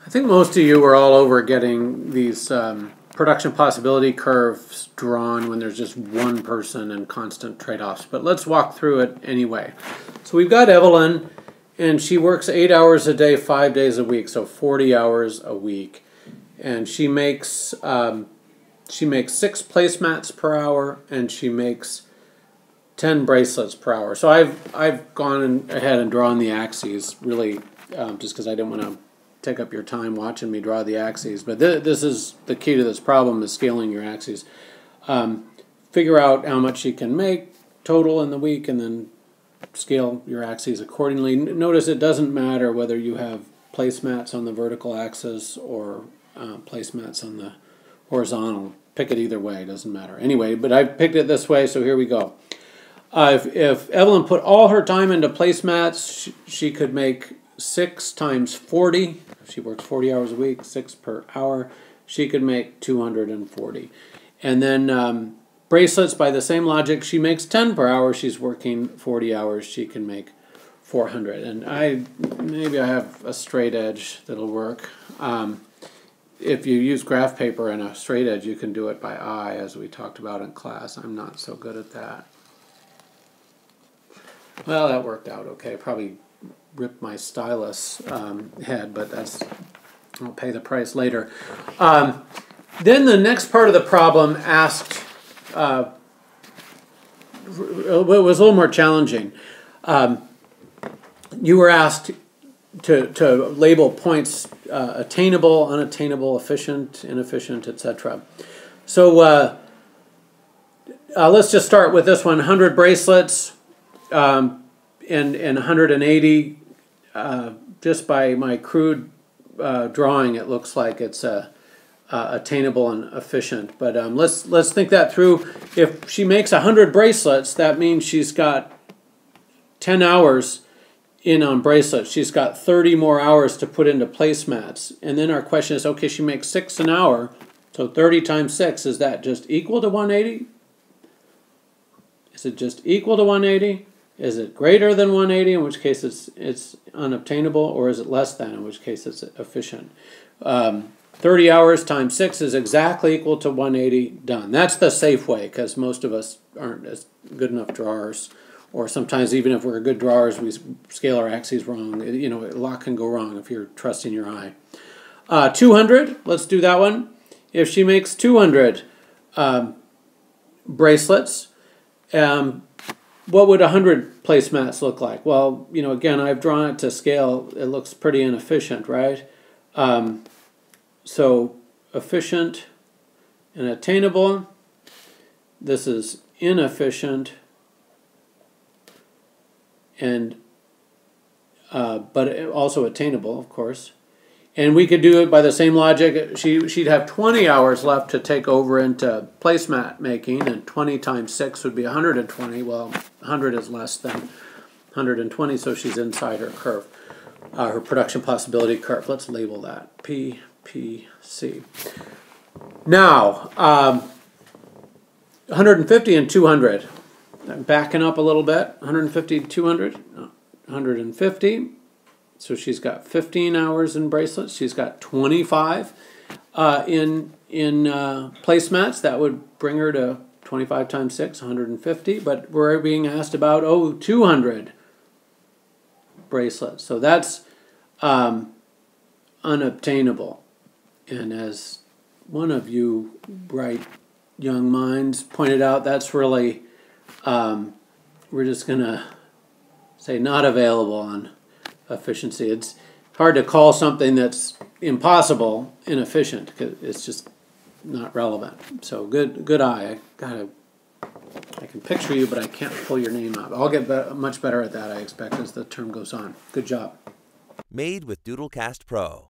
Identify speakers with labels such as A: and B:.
A: I think most of you are all over getting these production possibility curves drawn when there's just one person and constant trade-offs. But let's walk through it anyway. So we've got Evelyn, and she works 8 hours a day, 5 days a week, so 40 hours a week. And she makes 6 placemats per hour, and she makes 10 bracelets per hour. So I've gone ahead and drawn the axes, really, just because I didn't want to take up your time watching me draw the axes. But this is the key to this problem, is scaling your axes. Figure out how much you can make total in the week, and then scale your axes accordingly. Notice it doesn't matter whether you have placemats on the vertical axis or placemats on the horizontal. Pick it either way, it doesn't matter. Anyway, but I picked it this way, so here we go. If Evelyn put all her time into placemats, she could make 6 times 40. She works 40 hours a week, 6 per hour. She could make 240. And then bracelets, by the same logic, she makes 10 per hour. She's working 40 hours. She can make 400. And maybe I have a straight edge that'll work. If you use graph paper and a straight edge, you can do it by eye, as we talked about in class. I'm not so good at that. Well, that worked out okay. Probably ripped my stylus head, but I'll pay the price later. Then the next part of the problem asked, it was a little more challenging. You were asked to label points attainable, unattainable, efficient, inefficient, etc. So let's just start with this one: 100 bracelets and 180. Just by my crude drawing, it looks like it's attainable and efficient. But let's think that through. If she makes 100 bracelets, that means she's got 10 hours in on bracelets. She's got 30 more hours to put into placemats. And then our question is, okay, she makes 6 an hour, so 30 times 6, is that just equal to 180? Is it just equal to 180? Is it greater than 180, in which case it's unobtainable, or is it less than, in which case it's efficient? 30 hours times 6 is exactly equal to 180, done. That's the safe way, because most of us aren't as good enough drawers, or sometimes even if we're good drawers, we scale our axes wrong. You know, a lot can go wrong if you're trusting your eye. 200, let's do that one. If she makes 200 bracelets, what would 100 placemats look like? Well, you know, again, I've drawn it to scale. It looks pretty inefficient, right? So efficient and attainable. This is inefficient, and but also attainable, of course. And we could do it by the same logic. She'd have 20 hours left to take over into placemat making, and 20 times 6 would be 120. Well, 100 is less than 120, so she's inside her curve, her production possibility curve. Let's label that PPC. Now, 150 and 200. I'm backing up a little bit. 150, 200, 150. So she's got 15 hours in bracelets. She's got 25 in placemats. That would bring her to 25 times 6, 150. But we're being asked about, 200 bracelets. So that's unobtainable. And as one of you bright young minds pointed out, that's really, we're just going to say not available on efficiency. It's hard to call something that's impossible inefficient, because it's just not relevant. So good eye. I can picture you, but I can't pull your name out. I'll get much better at that, I expect, as the term goes on. Good job.
B: Made with Doodlecast Pro.